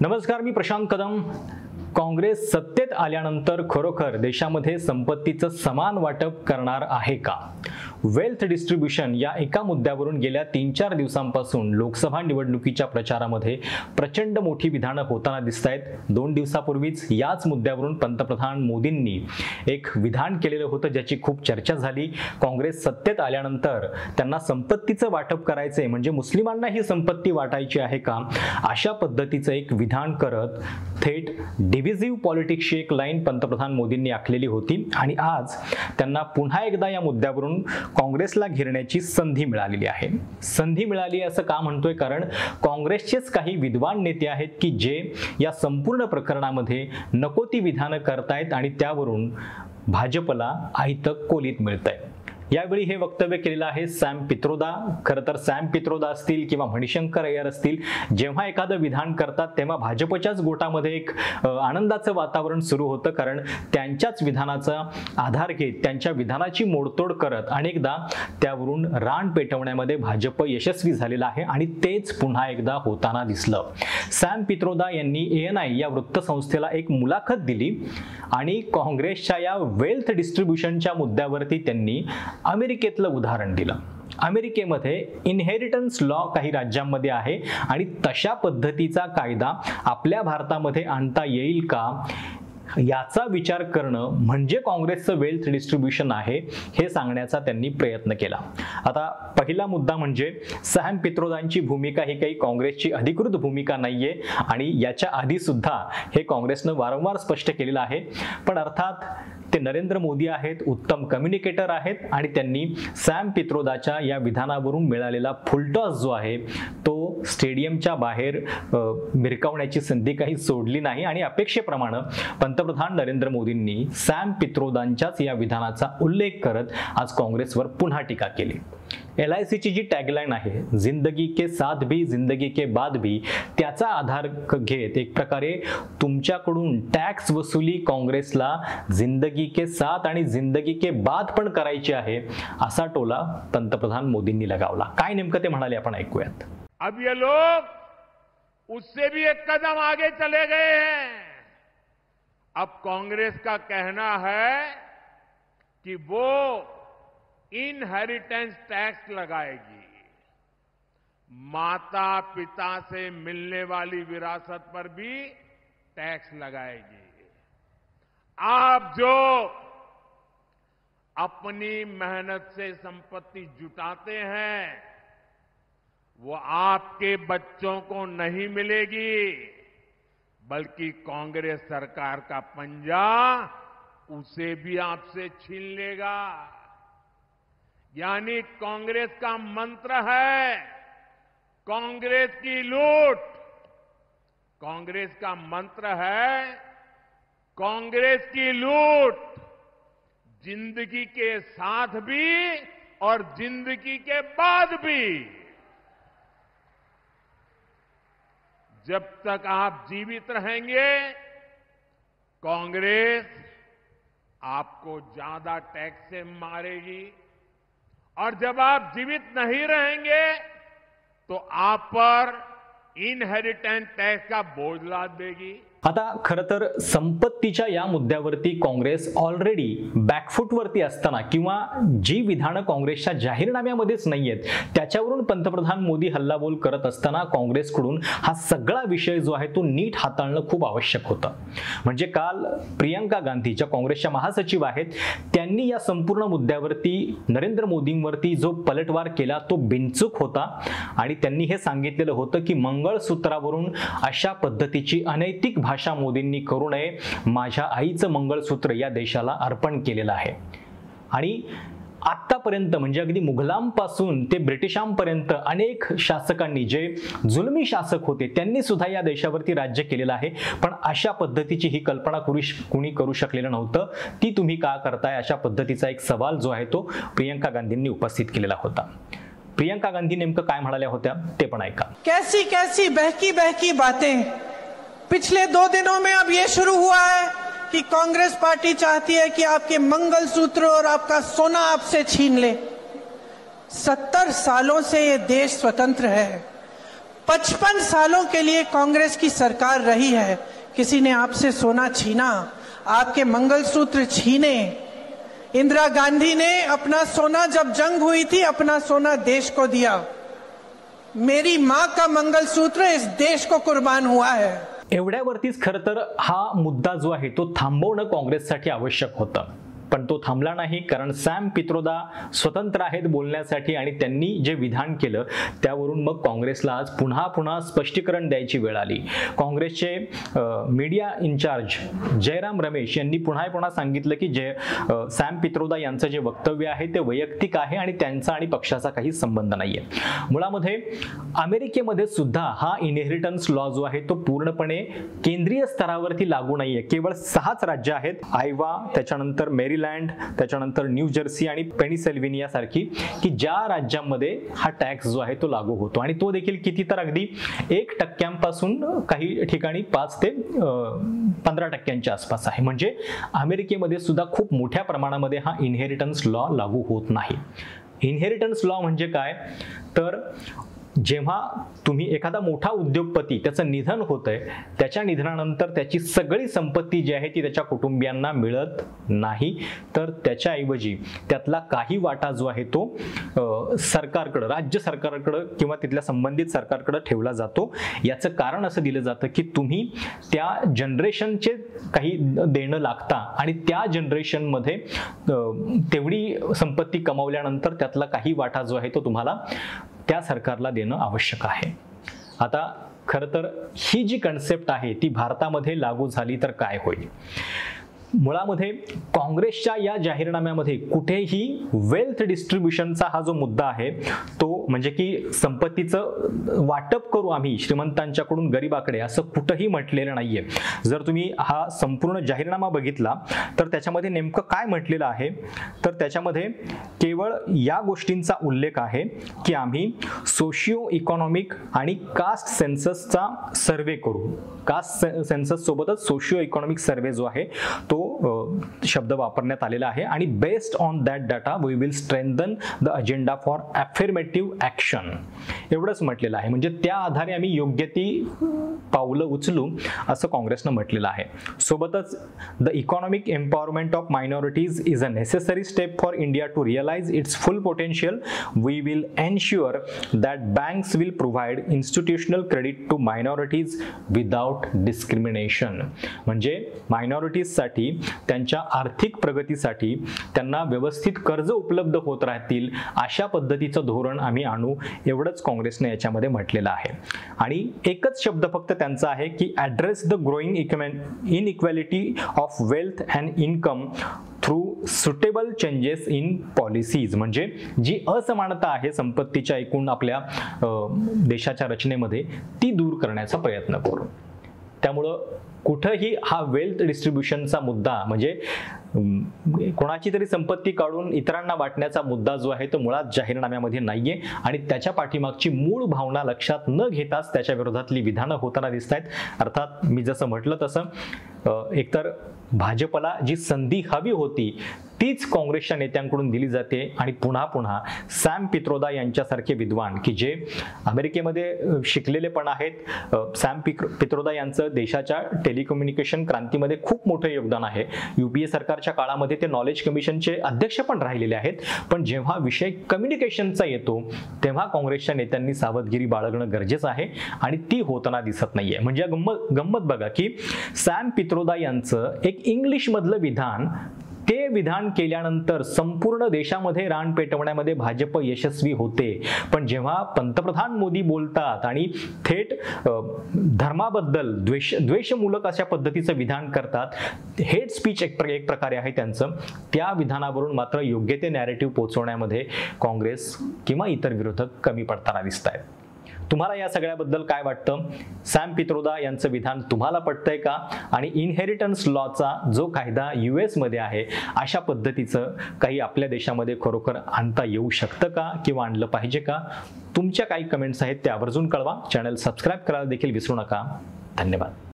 नमस्कार, मी प्रशांत कदम। काँग्रेस सत्तेत आल्यानंतर खरोखर देशामध्ये संपत्तीचं समान वाटप करणार आहे का? वेल्थ डिस्ट्रीब्युशन या एका मुद्द्यावरून गेल्या 3-4 दिवसांपासून लोकसभा निवडणुकीच्या प्रचारामध्ये प्रचंड मोठी विधानं होताना दिसतायत। 2 दिवसापूर्वीच याच मुद्द्यावरून पंतप्रधान मोदींनी एक विधान केलेलं होतं, ज्याची खूप चर्चा झाली। काँग्रेस सत्तेत आल्यानंतर त्यांना संपत्तीचं वाटप करायचंय, म्हणजे मुस्लिमांना ही संपत्ती वाटायची आहे का, अशा पद्धतीचं एक विधान करत थेट डिव्हिजिव्ह पॉलिटिक्सची एक लाईन पंतप्रधान मोदींनी आखलेली होती। आणि आज त्यांना पुन्हा एकदा या मुद्द्यावरून काँग्रेसला घेरण्याची संधी मिळालेली आहे। संधी मिळाली असं का म्हणतोय? कारण काँग्रेसचेच काही विद्वान नेते आहेत की जे या संपूर्ण प्रकरणामध्ये नको ती विधानं करतायत आणि त्यावरून भाजपला आयतं कोलीत मिळतंय। यावेळी हे वक्तव्य केलेलं आहे सॅम पित्रोदा। खरं तर सॅम पित्रोदा असतील किंवा मणिशंकर अय्यर असतील, जेव्हा एखादं विधान करतात तेव्हा भाजपच्याच गोटामध्ये एक आनंदाचं वातावरण सुरू होतं, कारण त्यांच्याच विधानाचा आधार घेत त्यांच्या विधानाची मोडतोड करत अनेकदा त्यावरून रान पेटवण्यामध्ये भाजप यशस्वी झालेला आहे आणि तेच पुन्हा एकदा होताना दिसलं। सॅम पित्रोदा यांनी ANI या वृत्तसंस्थेला एक मुलाखत दिली आणि काँग्रेसच्या या वेल्थ डिस्ट्रीब्युशनच्या मुद्द्यावरती त्यांनी अमेरिकेतलं उदाहरण दिलं। अमेरिकेमध्ये इनहेरिटन्स लॉ काही राज्यांमध्ये आहे आणि तशा पद्धतीचा कायदा आपल्या भारतामध्ये आणता येईल का, याचा विचार करणं म्हणजे काँग्रेसचं वेल्थ डिस्ट्रीब्युशन आहे हे सांगण्याचा त्यांनी प्रयत्न केला। आता पहिला मुद्दा म्हणजे सॅम पित्रोदांची भूमिका ही काही काँग्रेसची अधिकृत भूमिका नाहीये आणि याच्या आधी सुद्धा हे काँग्रेसनं वारंवार स्पष्ट केलेलं आहे। पण अर्थात ते नरेंद्र मोदी आहेत, उत्तम कम्युनिकेटर आहेत आणि त्यांनी सॅम पित्रोदाच्या या विधानावरून मिळालेला फुलटॉस जो आहे तो स्टेडियमच्या बाहेर मिरकावण्याची संधी काही सोडली नाही आणि अपेक्षेप्रमाणे पंतप्रधान नरेंद्र मोदींनी सॅम पित्रोदांच्याच या विधानाचा उल्लेख करत आज काँग्रेसवर पुन्हा टीका केली। LIC ची जी टॅगलाईन आहे, जिंदगी के साथ भी जिंदगी के बाद भी, त्याचा आधार घेत एक प्रकारे तुमच्याकडून टॅक्स वसुली काँग्रेसला जिंदगी के साथ आणि जिंदगी के बाद पण करायची आहे, असा टोला पंतप्रधान मोदींनी लगावला। काय नेमकं ते म्हणाले आपण ऐकूयात। अब ये लोग उससे भी एक कदम आगे चले गए हैं। अब कांग्रेस का कहना है कि वो इनहेरिटेंस टैक्स लगाएगी, माता पिता से मिलने वाली विरासत पर भी टैक्स लगाएगी। आप जो अपनी मेहनत से संपत्ति जुटाते हैं वो आपके बच्चों को नहीं मिलेगी, बल्कि कांग्रेस सरकार का पंजा उसे भी आपसे छीन लेगा। यानी कांग्रेस का मंत्र है कांग्रेस की लूट, कांग्रेस का मंत्र है कांग्रेस की लूट, जिंदगी के साथ भी और जिंदगी के बाद भी। जब तक आप जीवित रहेंगे कांग्रेस आपको ज्यादा टैक्स से मारेगी और जब आप जीवित नहीं रहेंगे तो आप पर इनहेरिटेंस टैक्स का बोझ लाद देगी। आता खरं तर संपत्तीच्या या मुद्द्यावरती काँग्रेस ऑलरेडी बॅकफुटवरती असताना किंवा जी विधानं काँग्रेसच्या जाहीरनाम्यामध्येच नाहीयेत त्याच्यावरून पंतप्रधान मोदी हल्लाबोल करत असताना काँग्रेसकडून हा सगळा विषय जो आहे तो नीट हाताळणं खूप आवश्यक होतं। म्हणजे काल प्रियंका गांधी ज्या काँग्रेसच्या महासचिव आहेत त्यांनी या संपूर्ण मुद्द्यावरती नरेंद्र मोदींवरती जो पलटवार केला तो बिनचूक होता आणि त्यांनी हे सांगितलेलं होतं की मंगळसूत्रावरून अशा पद्धतीची अनैतिक भाषा मोदींनी करू नये, माझ्या आईचं मंगळसूत्र या देशाला अर्पण केलेलं आहे। आणि आतापर्यंत म्हणजे अगदी मुघलांपासून ते ब्रिटिशांपर्यंत अनेक शासकांनी जे जुलमी शासक होते त्यांनी सुद्धा या देशावरती राज्य केलेलं आहे, पण अशा पद्धतीची ही कल्पना कुणी करू शकलेलं नव्हतं। ती तुम्ही का करताय, अशा पद्धतीचा एक सवाल जो आहे तो प्रियंका गांधींनी उपस्थित केलेला होता। प्रियंका गांधी नेमकं काय म्हणाल्या होत्या ते पण ऐका। कैसी कैसी बहकी बहकी बातें पिछले 2 दिनों में अब ये शुरू हुआ है कि कांग्रेस पार्टी चाहती है कि आपके मंगलसूत्र और आपका सोना आपसे छीन ले। 70 सालों से ये देश स्वतंत्र है, 55 सालों के लिए कांग्रेस की सरकार रही है। किसी ने आपसे सोना छीना, आपके मंगलसूत्र छीने। इंदिरा गांधी ने अपना सोना, जब जंग हुई थी, अपना सोना देश को दिया। मेरी मां का मंगलसूत्र इस देश को कुर्बान हुआ है। एवढ्यावरतीच खरं तर हा मुद्दा जो आहे तो थांबवणं काँग्रेससाठी आवश्यक होतं, पण तो थांबला नाही, कारण सॅम पित्रोदा स्वतंत्र आहेत बोलण्यासाठी आणि त्यांनी जे विधान केलं त्यावरून मग काँग्रेसला आज पुन्हा स्पष्टीकरण द्यायची वेळ आली। काँग्रेसचे मीडिया इन्चार्ज जयराम रमेश यांनी पुन्हा सांगितलं की सॅम पित्रोदा यांचं जे वक्तव्य आहे ते वैयक्तिक आहे आणि त्यांचा आणि पक्षाचा काही संबंध नाहीये। मुळामध्ये अमेरिकेमध्ये सुद्धा हा इनहेरिटन्स लॉ जो आहे तो पूर्णपणे केंद्रीय स्तरावरती लागू नाहीये। केवळ 6च राज्य आहेत, आयवा, त्याच्यानंतर मेरीलँड, त्याच्यानंतर न्यू जर्सी आणि पेनिसिल्व्हेनिया सारखी, की ज्या राज्यांमध्ये हा टॅक्स जो आहे तो लागू होतो आणि तो देखील किती, तर अगदी 1% काही ठिकाणी 5 ते 15% आसपास आहे। म्हणजे अमेरिकेमध्ये सुद्धा खूप मोठ्या प्रमाणामध्ये हा इनहेरिटन्स लॉ लागू होत नाही। इनहेरिटन्स लॉ म्हणजे काय, तर जेव्हा तुम्ही एखादा मोठा उद्योगपती त्याचं निधन होतंय, त्याच्या निधनानंतर त्याची सगळी संपत्ती जी आहे ती त्याच्या कुटुंबियांना मिळत नाही, तर त्याच्याऐवजी त्यातला काही वाटा जो आहे तो सरकारकडे, राज्य सरकारकडे किंवा तिथल्या संबंधित सरकारकडे ठेवला जातो। याचं कारण असं दिलं जातं की तुम्ही त्या जनरेशनचे काही देणं लागता आणि त्या जनरेशनमध्ये तेवढी संपत्ती कमावल्यानंतर त्यातला काही वाटा जो आहे तो तुम्हाला त्या सरकारला देणं आवश्यक आहे। आता खरं तर ही जी कन्सेप्ट आहे ती भारतामध्ये लागू झाली तर काय होईल? मुळामध्ये काँग्रेसच्या या जाहीरनाम्यामध्ये कुठेही वेल्थ डिस्ट्रीब्युशनचा हा जो मुद्दा आहे तो, म्हणजे की संपत्तीचं वाटप करू आम्ही श्रीमंतांच्याकडून गरीबाकडे, असं कुठेही म्हटलेलं नाहीये। जर तुम्ही हा संपूर्ण जाहीरनामा बघितला तर त्याच्यामध्ये नेमकं काय म्हटलेलं आहे, तर त्याच्यामध्ये केवळ या गोष्टींचा उल्लेख आहे की आम्ही सोशिओ इकॉनॉमिक आणि कास्ट सेन्ससचा सर्वे करू। कास्ट सेन्सस सोबतच सोशिओ इकॉनॉमिक सर्वे जो आहे तो शब्द वापरण्यात आलेला आहे आणि based on that data we will strengthen the agenda for affirmative action, एवढंच म्हटलेलं आहे। म्हणजे त्या आधारे आम्ही योग्य ती पावलं उचलू असं काँग्रेसनं म्हटलेलं आहे। सोबतच the economic empowerment of minorities is a necessary step for India to realise its full potential. We will ensure that banks will provide institutional credit to minorities without discrimination. म्हणजे मायनॉरिटीजसाठी त्यांच्या आर्थिक प्रगतीसाठी त्यांना व्यवस्थित कर्ज उपलब्ध होत राहतील अशा पद्धतीचं धोरण आम्ही आणू, एवढंच काँग्रेसने याच्यामध्ये म्हटलेलं आहे. आणि एकच शब्द फक्त त्यांचा आहे की address the growing inequality of wealth and income through suitable changes in policies. म्हणजे जी असमानता आहे संपत्तीच्या एकूण आपल्या देशाच्या रचनेमध्ये ती दूर करण्याचा प्रयत्न करू. त्यामुळं कुठंही हा वेल्थ डिस्ट्रीब्युशनचा मुद्दा, म्हणजे कोणाची तरी संपत्ती काढून इतरांना वाटण्याचा मुद्दा जो आहे तो मुळात जाहीरनाम्यामध्ये नाहीये आणि त्याच्या पाठीमागची मूळ भावना लक्षात न घेताच त्याच्या विरोधातली विधानं होताना दिसत आहेत. अर्थात मी जसं म्हटलं तसं एकतर भाजपला जी संधी हवी होती तीच काँग्रेसच्या नेत्यांकडून दिली जाते आणि पुन्हा पुन्हा सॅम पित्रोदा यांच्यासारखे विद्वान की जे अमेरिकेमध्ये शिकलेले पण आहेत. सॅम पित्रोदा यांचं देशाच्या टेलिकम्युनिकेशन क्रांतीमध्ये खूप मोठं योगदान आहे. UPA सरकारच्या काळामध्ये ते नॉलेज कमिशनचे अध्यक्ष पण राहिलेले आहेत. पण जेव्हा विषय कम्युनिकेशनचा येतो तेव्हा काँग्रेसच्या नेत्यांनी सावधगिरी बाळगणं गरजेचं आहे आणि ती होताना दिसत नाहीये. म्हणजे गंमत बघा की सॅम पित्रोदा यांचं एक इंग्लिश मधलं विधान, ते विधान केल्यानंतर संपूर्ण देशामध्ये रान पेटवण्यामध्ये भाजप यशस्वी होते. पण जेव्हा पंतप्रधान मोदी बोलतात आणि थेट धर्माबद्दल द्वेषमूलक अशा पद्धतीचं विधान करतात, हेट स्पीच एक प्रकारे आहे त्यांचं, त्या विधानावरून मात्र योग्य ते नॅरेटिव्ह पोहोचवण्यामध्ये काँग्रेस किंवा इतर विरोधक कमी पडताना दिसत आहेत. तुम्हाला या सगळ्याबद्दल काय वाटतं? सॅम पित्रोदा यांचं विधान तुम्हाला पटतंय का? आणि इनहेरिटन्स लॉचा जो कायदा US मध्ये आहे अशा पद्धतीचं काही आपल्या देशामध्ये खरोखर आणता येऊ शकतं का किंवा आणलं पाहिजे का? तुमच्या काही कमेंट्स आहेत त्या आवर्जून कळवा. चॅनल सबस्क्राईब करायला देखील विसरू नका. धन्यवाद.